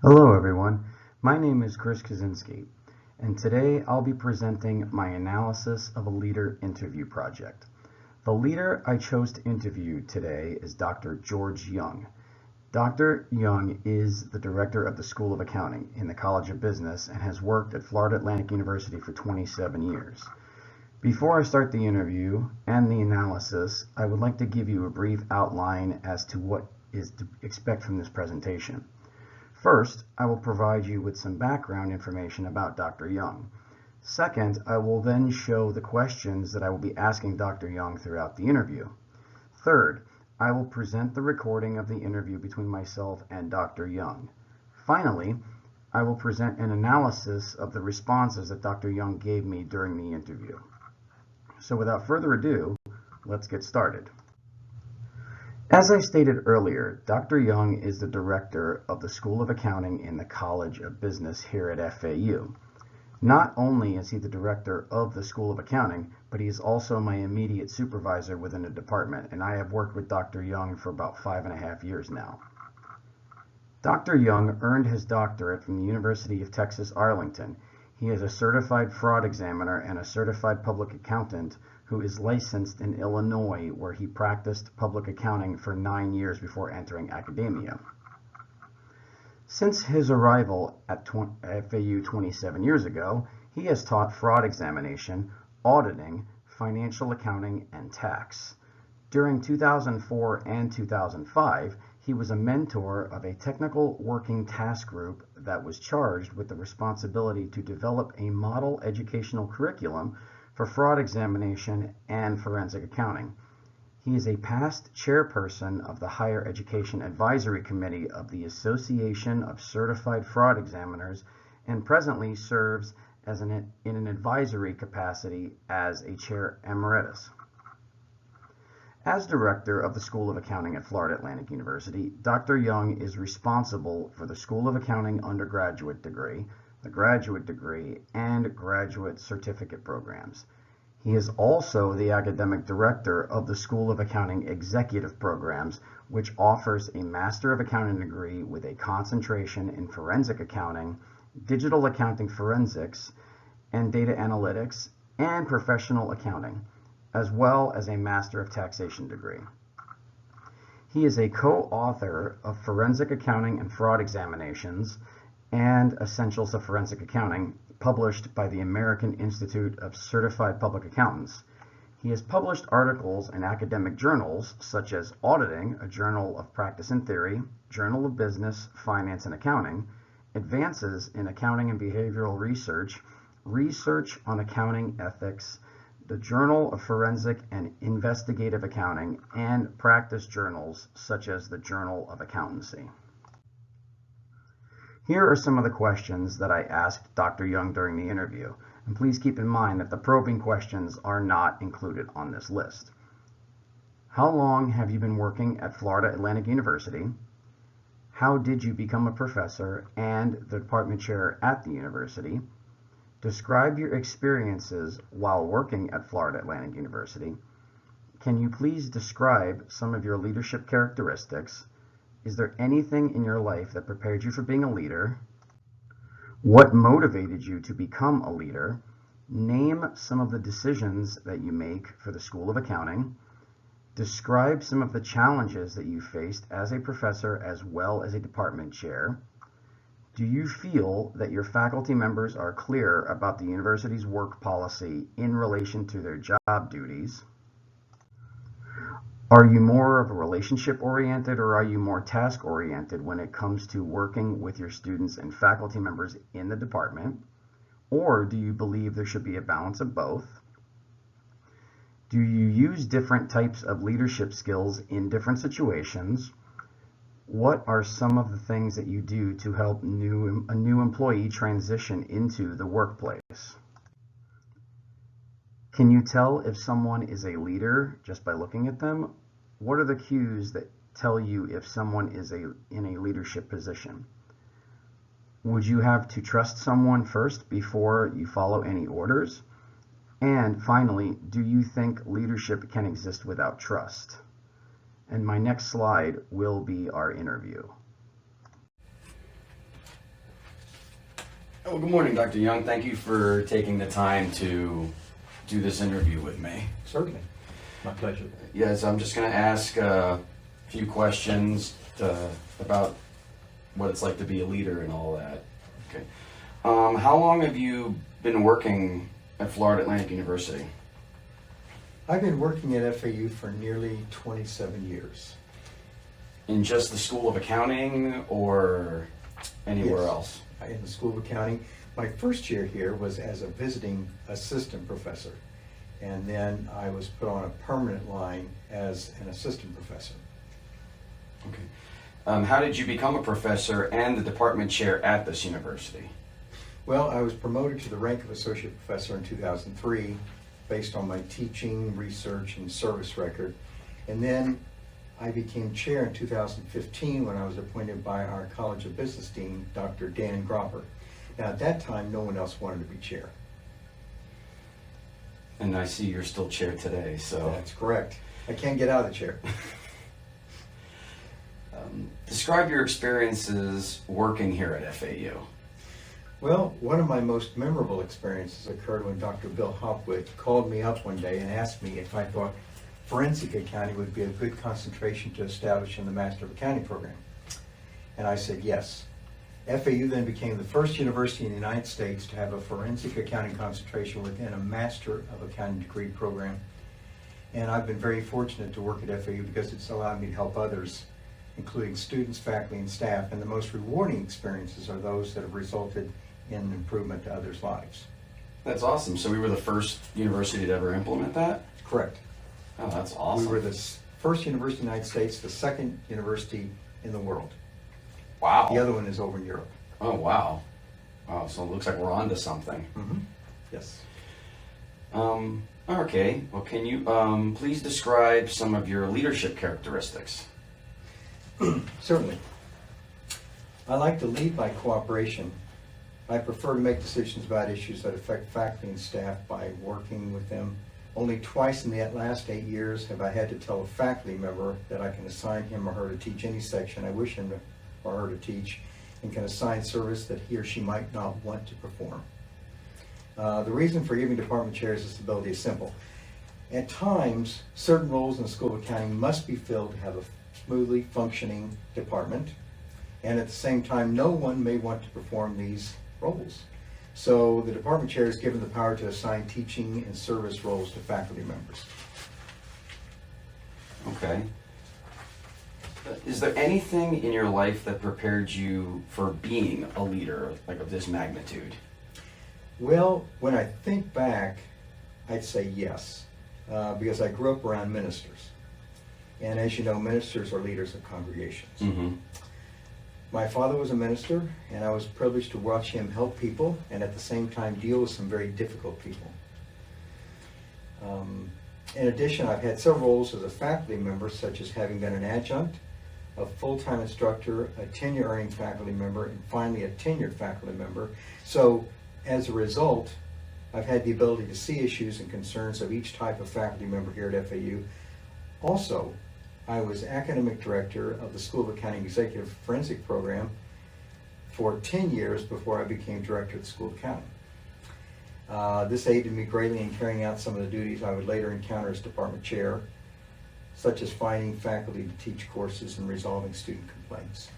Hello everyone, my name is Chris Kaczynski, and today I'll be presenting my analysis of a leader interview project. The leader I chose to interview today is Dr. George Young. Dr. Young is the director of the School of Accounting in the College of Business and has worked at Florida Atlantic University for 27 years. Before I start the interview and the analysis, I would like to give you a brief outline as to what is to expect from this presentation. First, I will provide you with some background information about Dr. Young. Second, I will then show the questions that I will be asking Dr. Young throughout the interview. Third, I will present the recording of the interview between myself and Dr. Young. Finally, I will present an analysis of the responses that Dr. Young gave me during the interview. So without further ado, let's get started. As I stated earlier, Dr. Young is the director of the School of Accounting in the College of Business here at FAU. Not only is he the director of the School of Accounting, but he is also my immediate supervisor within the department, and I have worked with Dr. Young for about 5.5 years now. Dr. Young earned his doctorate from the University of Texas, Arlington. He is a certified fraud examiner and a certified public accountant who is licensed in Illinois, where he practiced public accounting for 9 years before entering academia. Since his arrival at FAU 27 years ago, he has taught fraud examination, auditing, financial accounting, and tax. During 2004 and 2005, he was a mentor of a technical working task group that was charged with the responsibility to develop a model educational curriculum for fraud examination and forensic accounting. He is a past chairperson of the Higher Education Advisory Committee of the Association of Certified Fraud Examiners and presently serves as in an advisory capacity as a chair emeritus. As director of the School of Accounting at Florida Atlantic University, Dr. Young is responsible for the School of Accounting undergraduate degree, the graduate degree, and graduate certificate programs. He is also the academic director of the School of Accounting executive programs, which offers a Master of Accounting degree with a concentration in forensic accounting, digital accounting forensics, and data analytics, and professional accounting, as well as a Master of Taxation degree. He is a co-author of Forensic Accounting and Fraud Examinations and Essentials of Forensic Accounting, published by the American Institute of Certified Public Accountants. He has published articles in academic journals such as Auditing, a Journal of Practice and Theory, Journal of Business, Finance and Accounting, Advances in Accounting and Behavioral Research, Research on Accounting Ethics, the Journal of Forensic and Investigative Accounting, and practice journals such as the Journal of Accountancy. Here are some of the questions that I asked Dr. Young during the interview, and please keep in mind that the probing questions are not included on this list. How long have you been working at Florida Atlantic University? How did you become a professor and the department chair at the university? Describe your experiences while working at Florida Atlantic University. Can you please describe some of your leadership characteristics? Is there anything in your life that prepared you for being a leader? What motivated you to become a leader? Name some of the decisions that you make for the School of Accounting. Describe some of the challenges that you faced as a professor as well as a department chair. Do you feel that your faculty members are clear about the university's work policy in relation to their job duties? Are you more of a relationship-oriented or are you more task-oriented when it comes to working with your students and faculty members in the department? Or do you believe there should be a balance of both? Do you use different types of leadership skills in different situations? What are some of the things that you do to help a new employee transition into the workplace? Can you tell if someone is a leader just by looking at them? What are the cues that tell you if someone is in a leadership position? Would you have to trust someone first before you follow any orders? And finally, do you think leadership can exist without trust? And my next slide will be our interview. Well, good morning, Dr. Young. Thank you for taking the time to do this interview with me. Certainly. My pleasure. Yes, I'm just going to ask a few questions about what it's like to be a leader and all that. Okay. How long have you been working at Florida Atlantic University? I've been working at FAU for nearly 27 years. In just the School of Accounting or anywhere Yes. else? In the School of Accounting. My first year here was as a visiting assistant professor, and then I was put on a permanent line as an assistant professor. Okay. How did you become a professor and the department chair at this university? Well, I was promoted to the rank of associate professor in 2003 based on my teaching, research, and service record. And then I became chair in 2015 when I was appointed by our College of Business Dean, Dr. Dan Gropper. Now, at that time, no one else wanted to be chair. And I see you're still chair today, so. That's correct. I can't get out of the chair. Describe your experiences working here at FAU. Well, one of my most memorable experiences occurred when Dr. Bill Hopwood called me up one day and asked me if I thought forensic accounting would be a good concentration to establish in the Master of Accounting program. And I said yes. FAU then became the first university in the United States to have a forensic accounting concentration within a Master of Accounting degree program. And I've been very fortunate to work at FAU because it's allowed me to help others, including students, faculty, and staff. And the most rewarding experiences are those that have resulted in improvement to others' lives. That's awesome. So we were the first university to ever implement that? Correct. Oh, that's awesome. We were the first university in the United States, the second university in the world. Wow. The other one is over in Europe. Oh, wow. Wow, so it looks like we're on to something. Mm-hmm. Yes. Okay. Well, can you please describe some of your leadership characteristics? Certainly. I like to lead by cooperation. I prefer to make decisions about issues that affect faculty and staff by working with them. Only twice in the last 8 years have I had to tell a faculty member that I can assign him or her to teach any section I wish him or her to teach, and can assign service that he or she might not want to perform. The reason for giving department chairs this ability is simple. At times, certain roles in the School of Accounting must be filled to have a smoothly functioning department, and at the same time, no one may want to perform these roles. So the department chair is given the power to assign teaching and service roles to faculty members. Okay. Is there anything in your life that prepared you for being a leader like of this magnitude? Well, when I think back, I'd say yes, because I grew up around ministers. And as you know, ministers are leaders of congregations. Mm-hmm. My father was a minister, and I was privileged to watch him help people and at the same time deal with some very difficult people. In addition, I've had several roles as a faculty member, such as having been an adjunct, a full-time instructor, a tenure-earning faculty member, and finally a tenured faculty member. So as a result, I've had the ability to see issues and concerns of each type of faculty member here at FAU. Also, I was academic director of the School of Accounting Executive Forensic Program for 10 years before I became director of the School of Accounting. This aided me greatly in carrying out some of the duties I would later encounter as department chair, such as finding faculty to teach courses and resolving student complaints.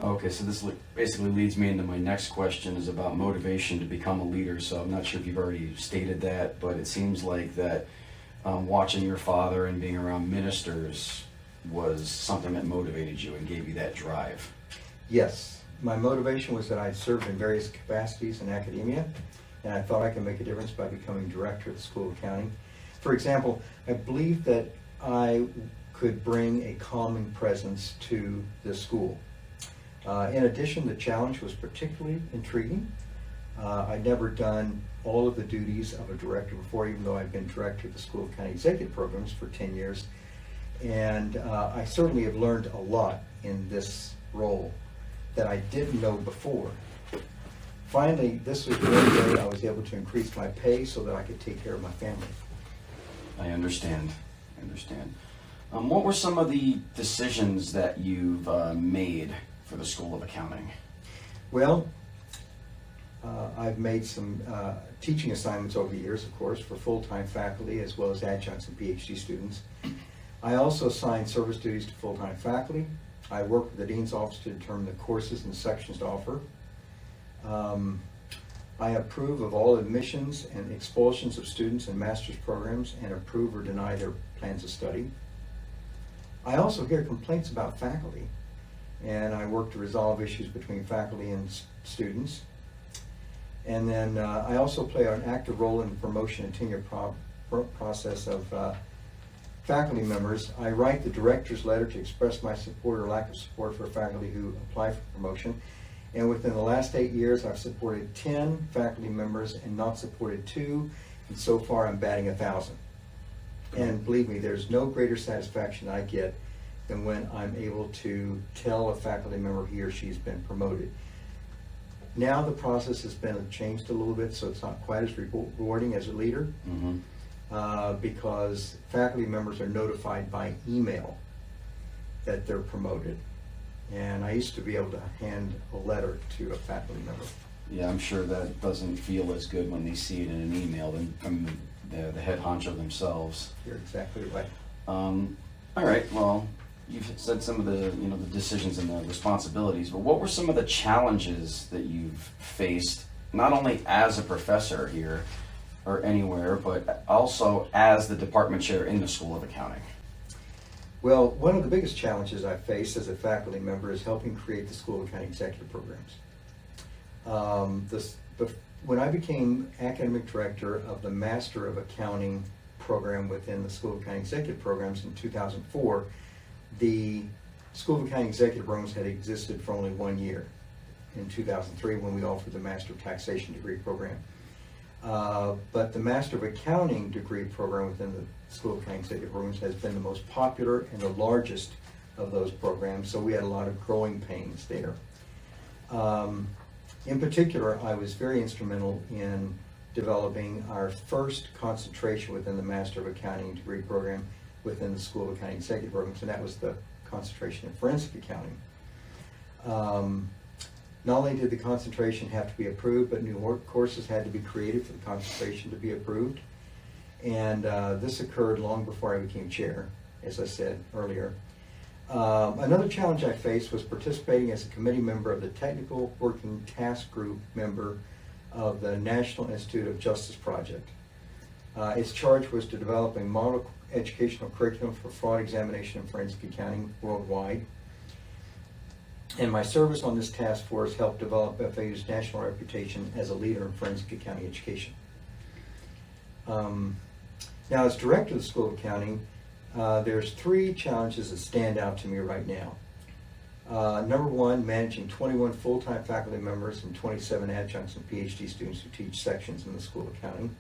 Okay, so this basically leads me into my next question is about motivation to become a leader. So I'm not sure if you've already stated that, but it seems like that watching your father and being around ministers was something that motivated you and gave you that drive. Yes, my motivation was that I served in various capacities in academia, and I thought I could make a difference by becoming director of the School of Accounting. For example, I believed that I could bring a calming presence to the school. In addition, the challenge was particularly intriguing. I'd never done all of the duties of a director before, even though I'd been director of the School of Accounting Executive Programs for 10 years. And I certainly have learned a lot in this role that I didn't know before. Finally, this was the only way I was able to increase my pay so that I could take care of my family. I understand. What were some of the decisions that you've made for the School of Accounting? Well, I've made some teaching assignments over the years, of course, for full-time faculty as well as adjuncts and PhD students. I also assign service duties to full-time faculty. I work with the Dean's Office to determine the courses and sections to offer. I approve of all admissions and expulsions of students in master's programs and approve or deny their plans of study. I also hear complaints about faculty, and I work to resolve issues between faculty and students. And then I also play an active role in the promotion and tenure process of faculty members. I write the director's letter to express my support or lack of support for faculty who apply for promotion. And within the last 8 years, I've supported 10 faculty members and not supported 2. And so far, I'm batting 1,000. And believe me, there's no greater satisfaction I get than when I'm able to tell a faculty member he or she's been promoted. Now the process has been changed a little bit, so it's not quite as rewarding as a leader, because faculty members are notified by email that they're promoted. And I used to be able to hand a letter to a faculty member. Yeah, I'm sure that doesn't feel as good when they see it in an email than from the head honcho themselves. You're exactly right. All right, well, you've said some of the the decisions and the responsibilities, but what were some of the challenges that you've faced, not only as a professor here or anywhere, but also as the department chair in the School of Accounting? Well, one of the biggest challenges I face as a faculty member is helping create the School of Accounting executive programs. When I became academic director of the Master of Accounting program within the School of Accounting executive programs in 2004, the School of Accounting executive programs had existed for only 1 year, in 2003 when we offered the Master of Taxation degree program. But the Master of Accounting degree program within the School of Accounting executive programs has been the most popular and the largest of those programs, so we had a lot of growing pains there. In particular, I was very instrumental in developing our first concentration within the Master of Accounting degree program within the School of Accounting executive programs, and that was the concentration in forensic accounting. Not only did the concentration have to be approved, but new courses had to be created for the concentration to be approved. And this occurred long before I became chair, as I said earlier. Another challenge I faced was participating as a committee member of the Technical Working Task Group member of the National Institute of Justice Project. Its charge was to develop a model educational curriculum for fraud examination and forensic accounting worldwide. And my service on this task force helped develop FAU's national reputation as a leader in forensic accounting education. Now, as director of the School of Accounting, there's 3 challenges that stand out to me right now. Number 1, managing 21 full-time faculty members and 27 adjuncts and PhD students who teach sections in the School of Accounting.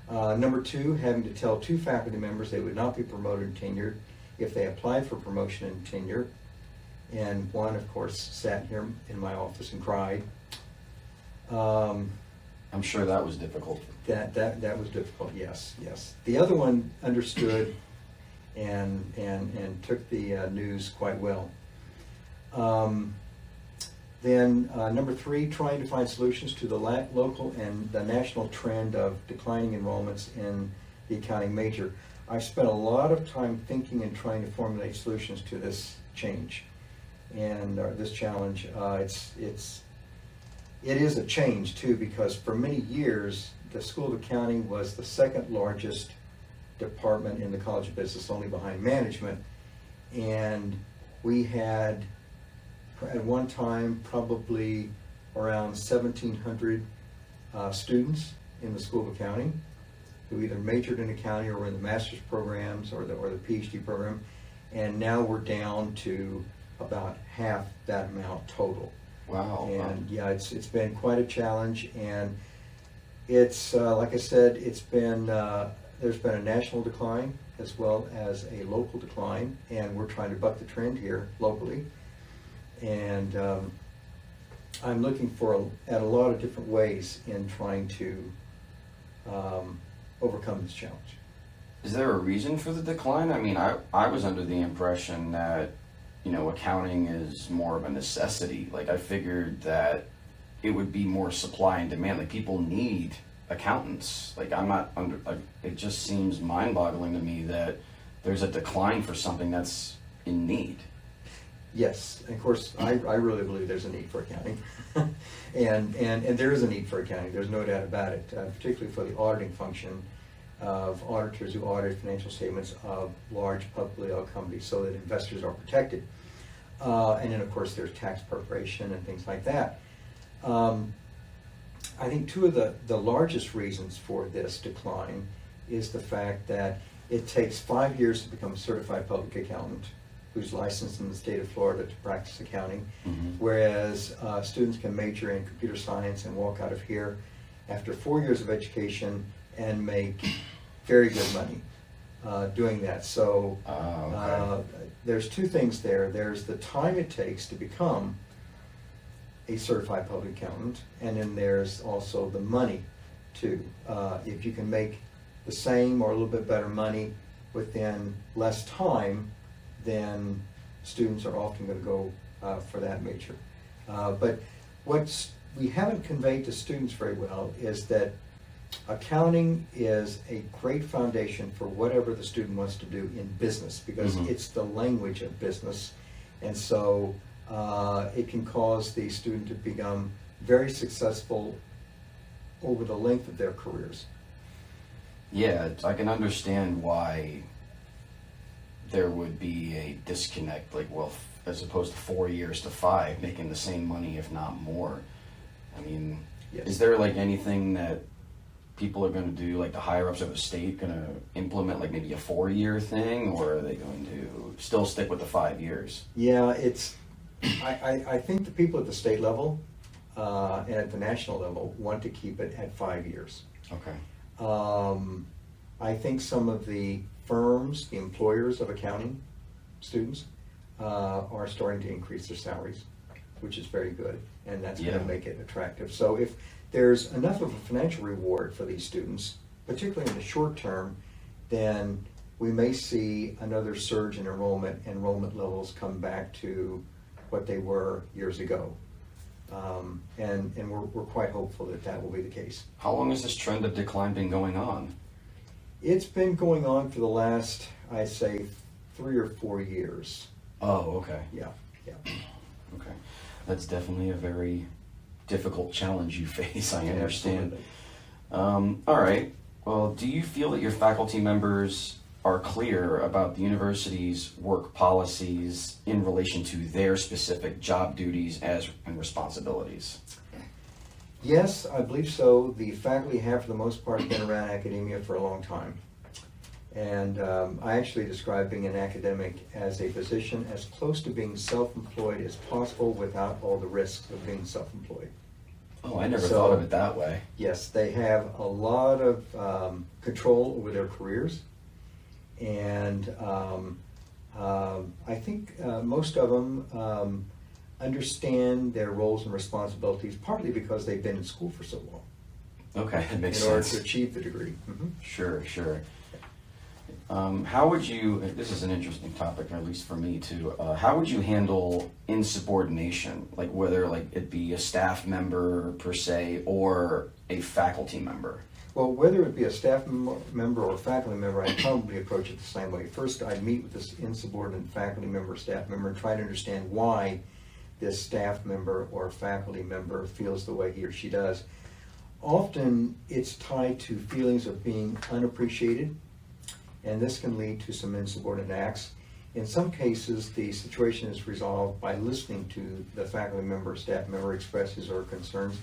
Number 2, having to tell 2 faculty members they would not be promoted and tenured if they applied for promotion and tenure. And one, of course, sat here in my office and cried. I'm sure that was difficult. That was difficult, yes. The other one understood and took the news quite well. Then number 3, trying to find solutions to the local and the national trend of declining enrollments in the accounting major. I spent a lot of time thinking and trying to formulate solutions to this change and this challenge. It is a change too, because for many years the School of Accounting was the 2nd largest department in the College of Business, only behind management, and we had at one time probably around 1,700 students in the School of Accounting who either majored in accounting or were in the master's programs or the PhD program, and now we're down to about half that amount total. Wow. And yeah, it's been quite a challenge, and it's like I said, it's been there's been a national decline as well as a local decline, and we're trying to buck the trend here locally. And I'm looking at a lot of different ways in trying to overcome this challenge. Is there a reason for the decline? I mean, I was under the impression that, accounting is more of a necessity. Like, I figured that, it would be more supply and demand. Like people need accountants. Like I'm not under. Like, it just seems mind-boggling to me that there's a decline for something that's in need. Yes, and of course, I really believe there's a need for accounting. and there is a need for accounting, there's no doubt about it, particularly for the auditing function of auditors who audit financial statements of large publicly held companies so that investors are protected. And then, of course, there's tax preparation and things like that. I think two of the largest reasons for this decline is the fact that it takes 5 years to become a certified public accountant who's licensed in the state of Florida to practice accounting, whereas students can major in computer science and walk out of here after 4 years of education and make very good money doing that. So there's two things there. There's the time it takes to become a certified public accountant, and then there's also the money too. If you can make the same or a little bit better money within less time, then students are often going to go for that major. But what we haven't conveyed to students very well is that accounting is a great foundation for whatever the student wants to do in business, because it's the language of business, and so it can cause the student to become very successful over the length of their careers. Yeah, I can understand why there would be a disconnect, like, well, as opposed to 4 years to 5, making the same money, if not more. I mean, Yes. Is there like anything that people are going to do, like the higher ups of the state going to implement, like maybe a 4-year thing, or are they going to still stick with the 5 years? Yeah, I think the people at the state level and at the national level want to keep it at 5 years. Okay. I think some of the firms, the employers of accounting students, are starting to increase their salaries, which is very good, and that's going to make it attractive. So if there's enough of a financial reward for these students, particularly in the short term, then we may see another surge in enrollment levels come back to what they were years ago. And we're quite hopeful that that will be the case. How long has this trend of decline been going on? It's been going on for the last, I'd say, 3 or 4 years. Oh, okay. Yeah. Okay. That's definitely a very difficult challenge you face, I understand. Absolutely. All right. Well, do you feel that your faculty members are clear about the university's work policies in relation to their specific job duties and responsibilities? Yes, I believe so. The faculty have, for the most part, been around academia for a long time. And I actually describe being an academic as a position as close to being self-employed as possible without all the risks of being self-employed. Oh, I never thought of it that way. Yes, they have a lot of control over their careers. And I think most of them understand their roles and responsibilities, partly because they've been in school for so long. Okay, that makes in order sense. to achieve the degree. Sure. How would you, this is an interesting topic, at least for me too, how would you handle insubordination? Like whether it be a staff member per se or a faculty member? Well, whether it be a staff member or a faculty member, I'd probably approach it the same way. First, I'd meet with this insubordinate faculty member, staff member, and try to understand why this staff member or faculty member feels the way he or she does. Often, it's tied to feelings of being unappreciated, and this can lead to some insubordinate acts. In some cases, the situation is resolved by listening to the faculty member or staff member express his or her concerns.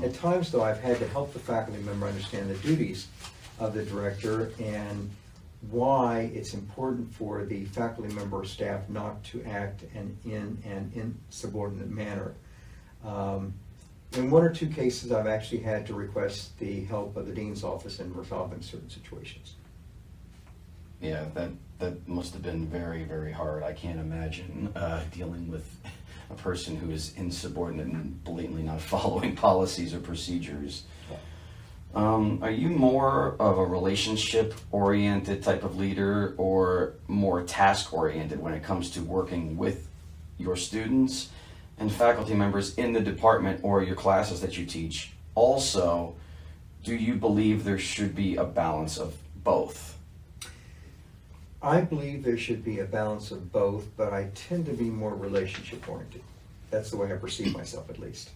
At times, though, I've had to help the faculty member understand the duties of the director and why it's important for the faculty member or staff not to act in an insubordinate manner. In 1 or 2 cases, I've actually had to request the help of the dean's office in resolving certain situations. Yeah, that must have been very, very hard. I can't imagine dealing with a person who is insubordinate and blatantly not following policies or procedures. Are you more of a relationship-oriented type of leader or more task-oriented when it comes to working with your students? and faculty members in the department or your classes that you teach. Also, do you believe there should be a balance of both? I believe there should be a balance of both, but I tend to be more relationship oriented. That's the way I perceive myself, at least.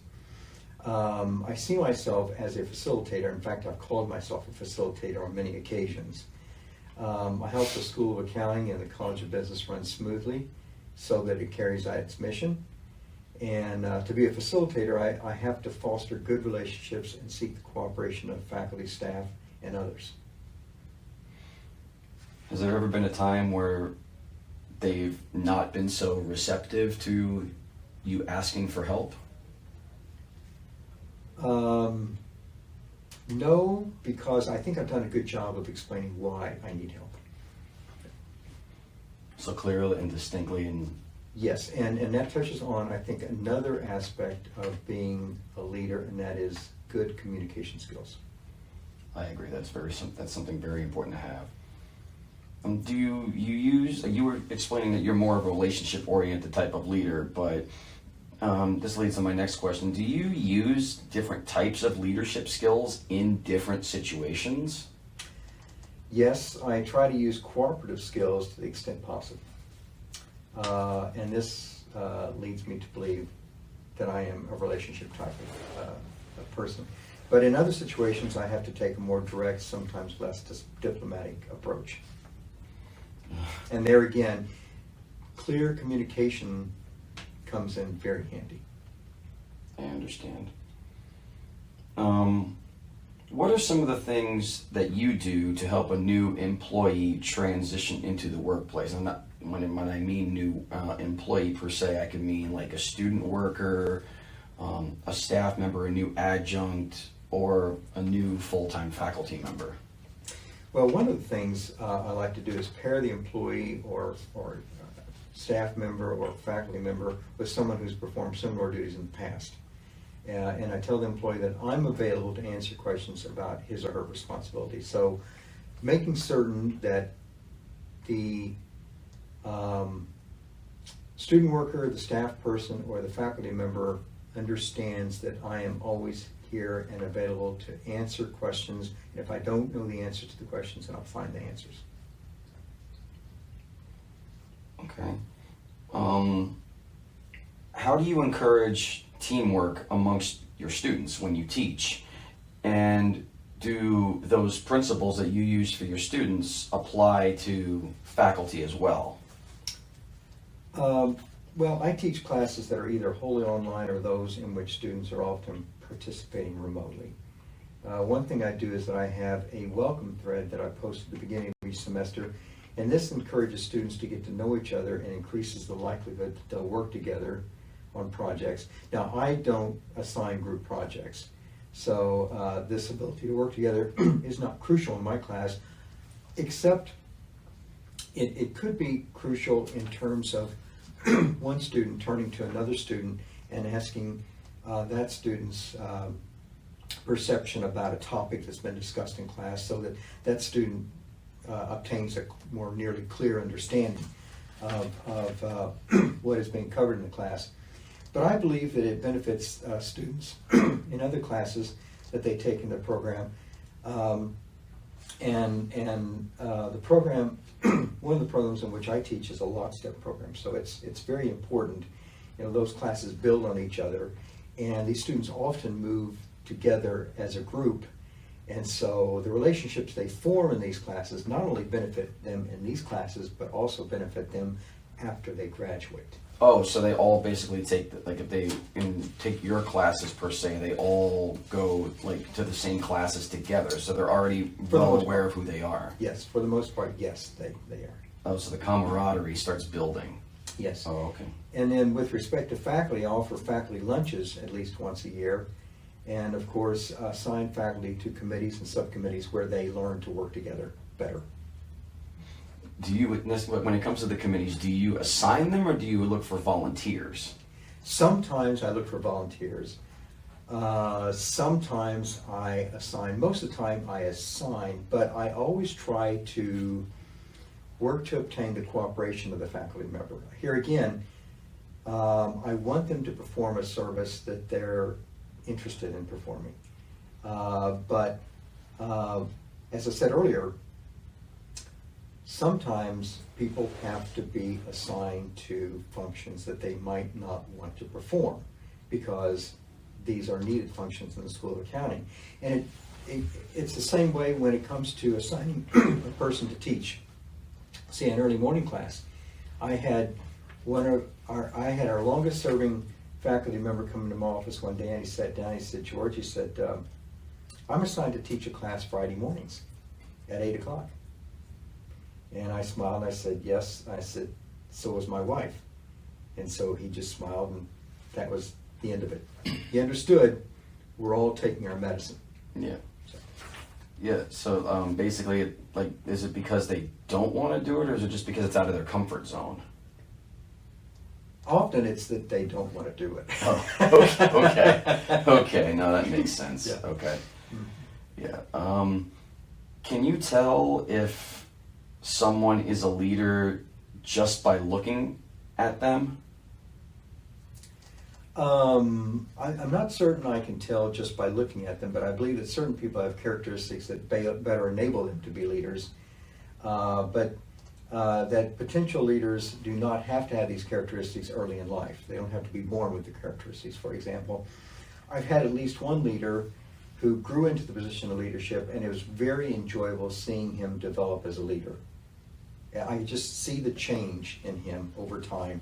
I see myself as a facilitator. In fact, I've called myself a facilitator on many occasions. I help the School of Accounting and the College of Business run smoothly so that it carries out its mission. And to be a facilitator, I have to foster good relationships and seek the cooperation of faculty, staff, and others. Has there ever been a time where they've not been so receptive to you asking for help? No, because I think I've done a good job of explaining why I need help. So clearly and distinctly, and Yes, and that touches on, I think, another aspect of being a leader, and that is good communication skills. I agree. That's something very important to have. Do you use? You were explaining that you're more of a relationship-oriented type of leader, but this leads to my next question. Do you use different types of leadership skills in different situations? Yes, I try to use cooperative skills to the extent possible. And this leads me to believe that I am a relationship type of person. But in other situations, I have to take a more direct, sometimes less diplomatic approach. And there again, clear communication comes in very handy. I understand. What are some of the things that you do to help a new employee transition into the workplace? I'm not, when I mean new employee per se, I could mean like a student worker, a staff member, a new adjunct, or a new full-time faculty member. Well, one of the things I like to do is pair the employee or staff member or faculty member with someone who's performed similar duties in the past. And I tell the employee that I'm available to answer questions about his or her responsibilities. So making certain that the student worker, the staff person, or the faculty member understands that I am always here and available to answer questions. And if I don't know the answer to the questions, then I'll find the answers. Okay. How do you encourage teamwork amongst your students when you teach? And do those principles that you use for your students apply to faculty as well? Well, I teach classes that are either wholly online or those in which students are often participating remotely. One thing I do is that I have a welcome thread that I post at the beginning of each semester, and this encourages students to get to know each other and increases the likelihood that they'll work together on projects. Now, I don't assign group projects, so this ability to work together is not crucial in my class, except it could be crucial in terms of one student turning to another student and asking that student's perception about a topic that's been discussed in class, so that that student obtains a more nearly clear understanding of what is being covered in the class. But I believe that it benefits students in other classes that they take in their program. The program, one of the programs in which I teach is a lockstep program, so it's very important. You know, those classes build on each other, and these students often move together as a group, and so the relationships they form in these classes not only benefit them in these classes, but also benefit them after they graduate. Oh, so they all basically take, like if they take your classes per se, they all go like to the same classes together, so they're already well aware of who they are. Yes, for the most part, yes, they are. Oh, so the camaraderie starts building. Yes. Oh, okay. And then with respect to faculty, I offer faculty lunches at least once a year, and of course assign faculty to committees and subcommittees where they learn to work together better. Do you, when it comes to the committees, do you assign them or do you look for volunteers? Sometimes I look for volunteers. Sometimes I assign. Most of the time I assign, but I always try to work to obtain the cooperation of the faculty member. Here again, I want them to perform a service that they're interested in performing. But as I said earlier, sometimes people have to be assigned to functions that they might not want to perform because these are needed functions in the School of Accounting. And it's the same way when it comes to assigning a person to teach. See, an early morning class, I had our longest serving faculty member come into my office one day, and he sat down. He said, "George," he said, "I'm assigned to teach a class Friday mornings at 8 o'clock." And I smiled and I said, "Yes." I said, "So is my wife." And so he just smiled, and that was the end of it. He understood we're all taking our medicine. Yeah. Yeah, so basically, like, is it because they don't want to do it, or is it just because it's out of their comfort zone? Often it's that they don't want to do it. Oh, okay. No, that makes sense. Yeah. Okay. Yeah. Can you tell if someone is a leader just by looking at them? I'm not certain I can tell just by looking at them, but I believe that certain people have characteristics that better enable them to be leaders. But that potential leaders do not have to have these characteristics early in life. They don't have to be born with the characteristics. For example, I've had at least one leader who grew into the position of leadership, and it was very enjoyable seeing him develop as a leader. I just see the change in him over time.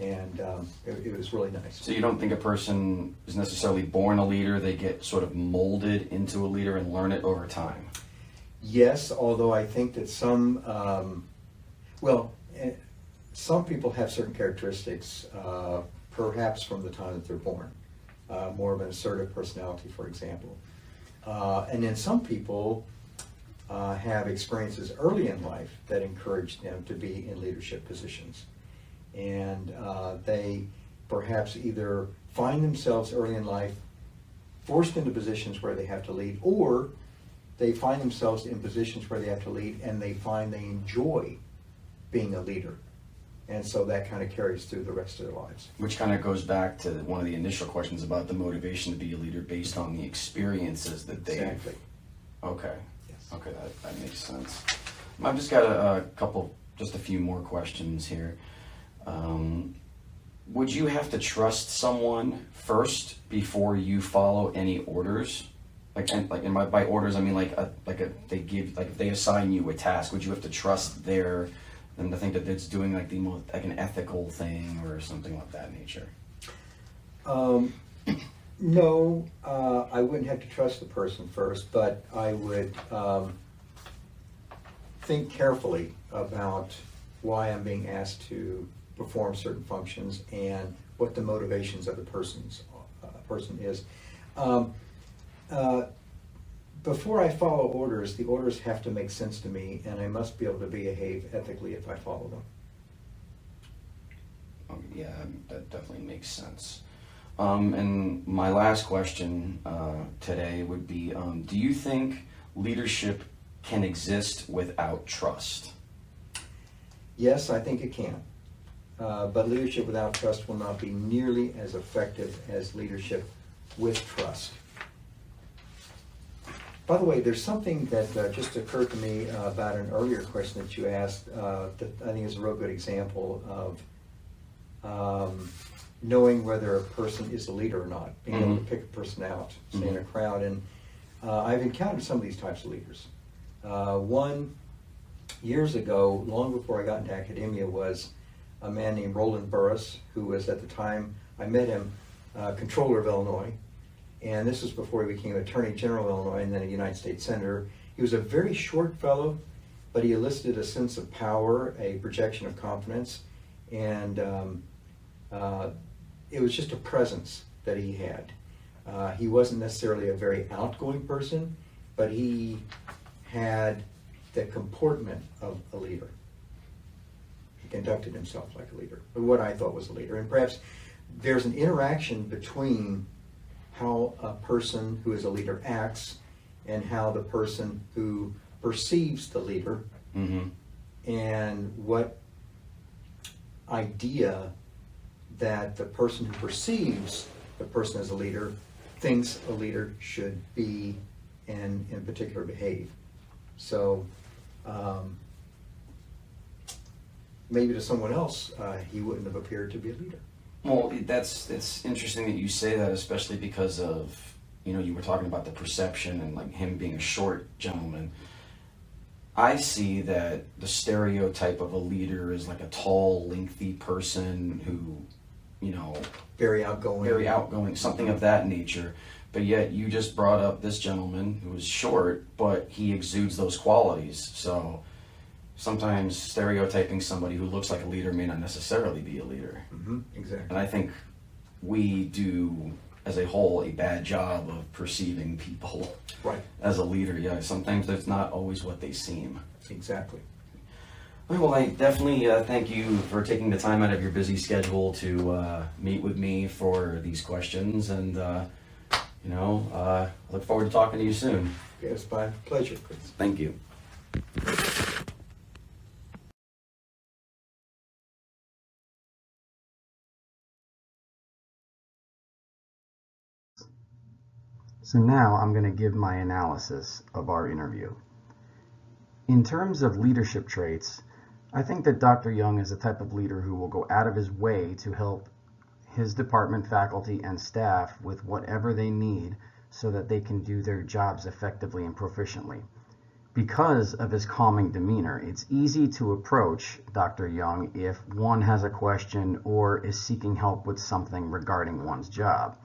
And it was really nice. So you don't think a person is necessarily born a leader, they get sort of molded into a leader and learn it over time? Yes, although I think that some people have certain characteristics, perhaps from the time that they're born. More of an assertive personality, for example. And then some people have experiences early in life that encourage them to be in leadership positions. And they perhaps either find themselves early in life forced into positions where they have to lead, or they find themselves in positions where they have to lead and they find they enjoy being a leader. And so that kind of carries through the rest of their lives. Which kind of goes back to one of the initial questions about the motivation to be a leader based on the experiences that they've... Exactly. Okay. Yes. Okay, that makes sense. I've just got a few more questions here. Would you have to trust someone first before you follow any orders? By orders, I mean if they assign you a task, would you have to trust them to think that it's doing like the most an ethical thing or something like that nature? No, I wouldn't have to trust the person first, but I would think carefully about why I'm being asked to perform certain functions and what the motivations of the person is. Before I follow orders, the orders have to make sense to me, and I must be able to behave ethically if I follow them. Yeah, that definitely makes sense. And my last question today would be, do you think leadership can exist without trust? Yes, I think it can. But leadership without trust will not be nearly as effective as leadership with trust. By the way, there's something that just occurred to me about an earlier question that you asked that I think is a real good example of knowing whether a person is a leader or not, being able to pick a person out, say in a crowd. And I've encountered some of these types of leaders. One, years ago, long before I got into academia, was a man named Roland Burris, who was at the time I met him, Comptroller of Illinois. And this was before he became Attorney General of Illinois and then a United States Senator. He was a very short fellow, but he elicited a sense of power, a projection of confidence, and it was just a presence that he had. He wasn't necessarily a very outgoing person, but he had the comportment of a leader. He conducted himself like a leader, or what I thought was a leader. And perhaps there's an interaction between how a person who is a leader acts and how the person who perceives the leader and what idea that the person who perceives the person as a leader thinks a leader should be and in particular behave. So maybe to someone else, he wouldn't have appeared to be a leader. Well, it's interesting that you say that, especially because of, you were talking about the perception and like him being a short gentleman. I see that the stereotype of a leader is like a tall, lengthy person who, Very outgoing. Something of that nature. But yet you just brought up this gentleman who is short, but he exudes those qualities. So sometimes stereotyping somebody who looks like a leader may not necessarily be a leader. Mm-hmm, exactly. And I think we do, as a whole, a bad job of perceiving people Right. as a leader. Yeah, sometimes that's not always what they seem. Exactly. Well, I definitely thank you for taking the time out of your busy schedule to meet with me for these questions, and look forward to talking to you soon. Yes, my pleasure, Chris. Thank you. So now I'm going to give my analysis of our interview. In terms of leadership traits, I think that Dr. Young is the type of leader who will go out of his way to help his department faculty and staff with whatever they need so that they can do their jobs effectively and proficiently. Because of his calming demeanor, it's easy to approach Dr. Young if one has a question or is seeking help with something regarding one's job.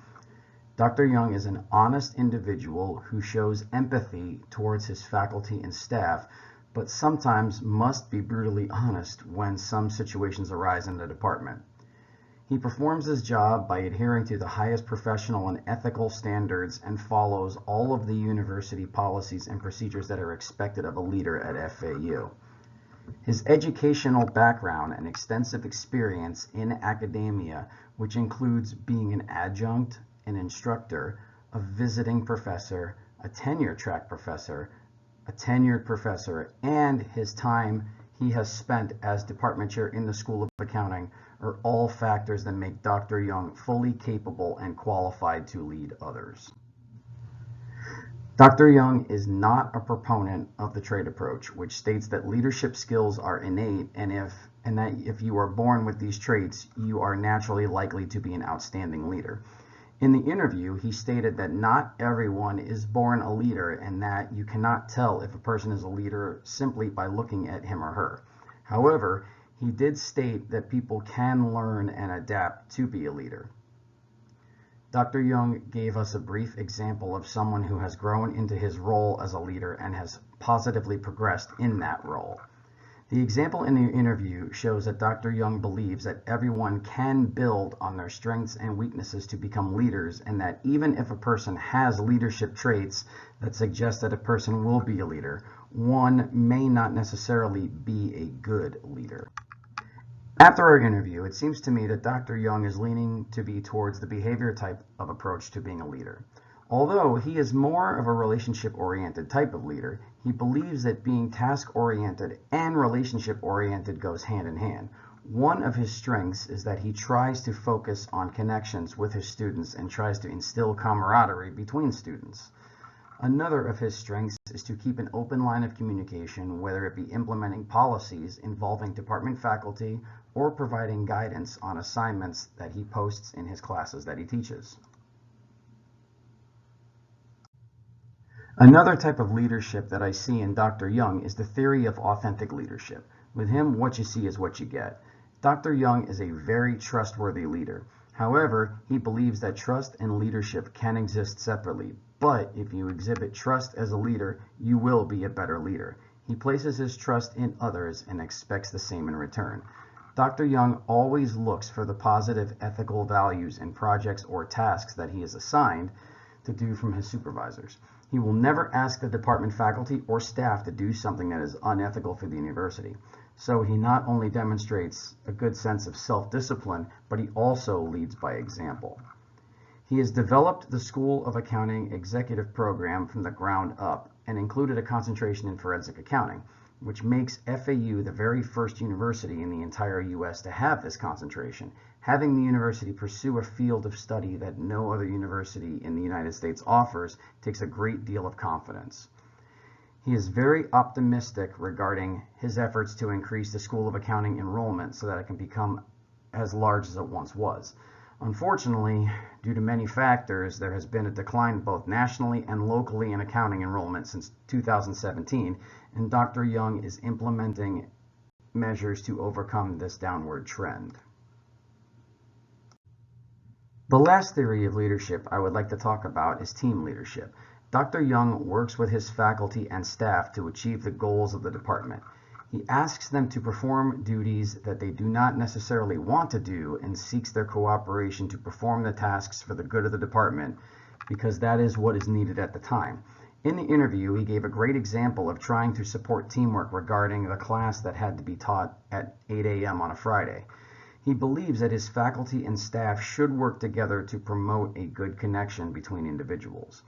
Dr. Young is an honest individual who shows empathy towards his faculty and staff, but sometimes must be brutally honest when some situations arise in the department. He performs his job by adhering to the highest professional and ethical standards and follows all of the university policies and procedures that are expected of a leader at FAU. His educational background and extensive experience in academia, which includes being an adjunct, an instructor, a visiting professor, a tenure-track professor, a tenured professor, and his time he has spent as department chair in the School of Accounting are all factors that make Dr. Young fully capable and qualified to lead others. Dr. Young is not a proponent of the trait approach, which states that leadership skills are innate and that if you are born with these traits, you are naturally likely to be an outstanding leader. In the interview, he stated that not everyone is born a leader and that you cannot tell if a person is a leader simply by looking at him or her. However, he did state that people can learn and adapt to be a leader. Dr. Young gave us a brief example of someone who has grown into his role as a leader and has positively progressed in that role. The example in the interview shows that Dr. Young believes that everyone can build on their strengths and weaknesses to become leaders, and that even if a person has leadership traits that suggest that a person will be a leader, one may not necessarily be a good leader. After our interview, it seems to me that Dr. Young is leaning to be towards the behavior type of approach to being a leader. Although he is more of a relationship-oriented type of leader, he believes that being task-oriented and relationship-oriented goes hand in hand. One of his strengths is that he tries to focus on connections with his students and tries to instill camaraderie between students. Another of his strengths is to keep an open line of communication, whether it be implementing policies involving department faculty or providing guidance on assignments that he posts in his classes that he teaches. Another type of leadership that I see in Dr. Young is the theory of authentic leadership. With him, what you see is what you get. Dr. Young is a very trustworthy leader. However, he believes that trust and leadership can exist separately, but if you exhibit trust as a leader, you will be a better leader. He places his trust in others and expects the same in return. Dr. Young always looks for the positive ethical values in projects or tasks that he is assigned to do from his supervisors. He will never ask the department faculty or staff to do something that is unethical for the university. So he not only demonstrates a good sense of self-discipline, but he also leads by example. He has developed the School of Accounting executive program from the ground up and included a concentration in forensic accounting. which makes FAU the very first university in the entire U.S. to have this concentration. Having the university pursue a field of study that no other university in the United States offers takes a great deal of confidence. He is very optimistic regarding his efforts to increase the School of Accounting enrollment so that it can become as large as it once was. Unfortunately, due to many factors, there has been a decline both nationally and locally in accounting enrollment since 2017, and Dr. Young is implementing measures to overcome this downward trend. The last theory of leadership I would like to talk about is team leadership. Dr. Young works with his faculty and staff to achieve the goals of the department. He asks them to perform duties that they do not necessarily want to do and seeks their cooperation to perform the tasks for the good of the department because that is what is needed at the time. In the interview, he gave a great example of trying to support teamwork regarding the class that had to be taught at 8 a.m. on a Friday. He believes that his faculty and staff should work together to promote a good connection between individuals.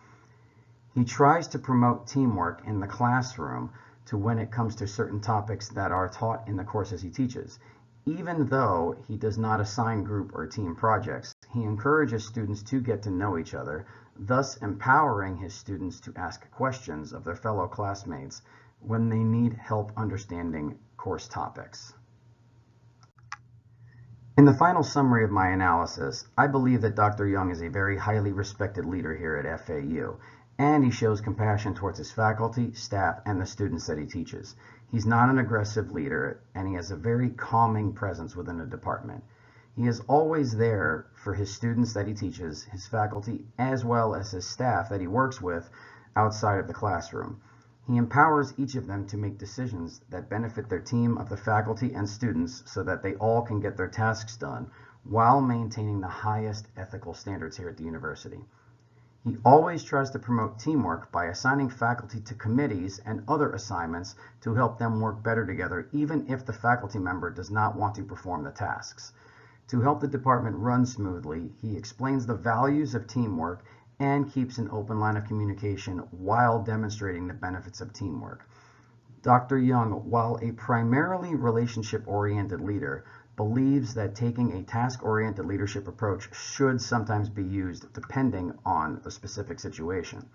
He tries to promote teamwork in the classroom to when it comes to certain topics that are taught in the courses he teaches. Even though he does not assign group or team projects, he encourages students to get to know each other, thus empowering his students to ask questions of their fellow classmates when they need help understanding course topics. In the final summary of my analysis, I believe that Dr. Young is a very highly respected leader here at FAU, and he shows compassion towards his faculty, staff, and the students that he teaches. He's not an aggressive leader, and he has a very calming presence within the department. He is always there for his students that he teaches, his faculty, as well as his staff that he works with outside of the classroom. He empowers each of them to make decisions that benefit their team of the faculty and students so that they all can get their tasks done while maintaining the highest ethical standards here at the university. He always tries to promote teamwork by assigning faculty to committees and other assignments to help them work better together, even if the faculty member does not want to perform the tasks. To help the department run smoothly, he explains the values of teamwork and keeps an open line of communication while demonstrating the benefits of teamwork. Dr. Young, while a primarily relationship-oriented leader, believes that taking a task-oriented leadership approach should sometimes be used depending on the specific situation.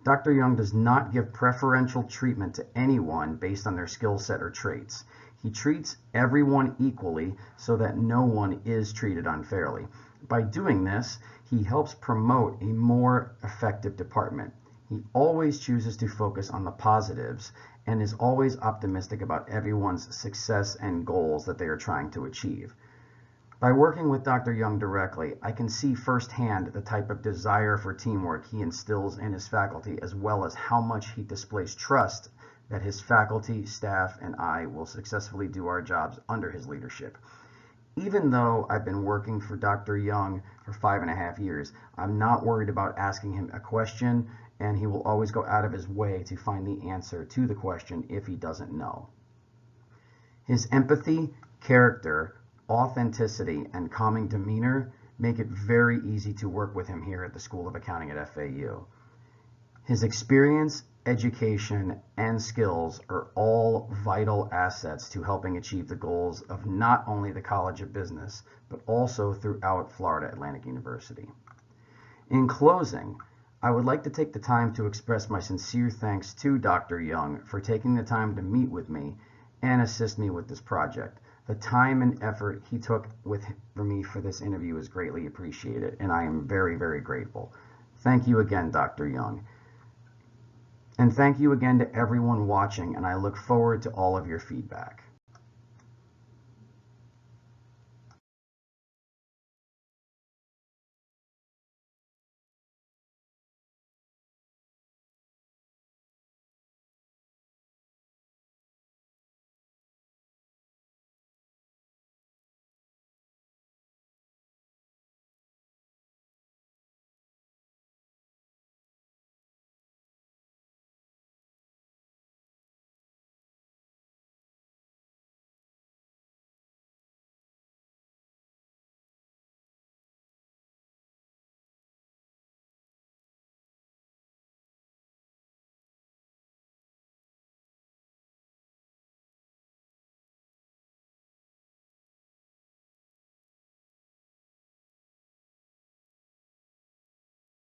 Dr. Young does not give preferential treatment to anyone based on their skill set or traits. He treats everyone equally so that no one is treated unfairly. By doing this, he helps promote a more effective department. He always chooses to focus on the positives and is always optimistic about everyone's success and goals that they are trying to achieve. By working with Dr. Young directly, I can see firsthand the type of desire for teamwork he instills in his faculty, as well as how much he displays trust that his faculty, staff, and I will successfully do our jobs under his leadership. Even though I've been working for Dr. Young for 5.5 years, I'm not worried about asking him a question, and he will always go out of his way to find the answer to the question if he doesn't know. His empathy, character, authenticity, and calming demeanor make it very easy to work with him here at the School of Accounting at FAU. His experience, education, and skills are all vital assets to helping achieve the goals of not only the College of Business, but also throughout Florida Atlantic University. In closing, I would like to take the time to express my sincere thanks to Dr. Young for taking the time to meet with me and assist me with this project. The time and effort he took for me for this interview is greatly appreciated, and I am very, very grateful. Thank you again, Dr. Young. And thank you again to everyone watching, and I look forward to all of your feedback.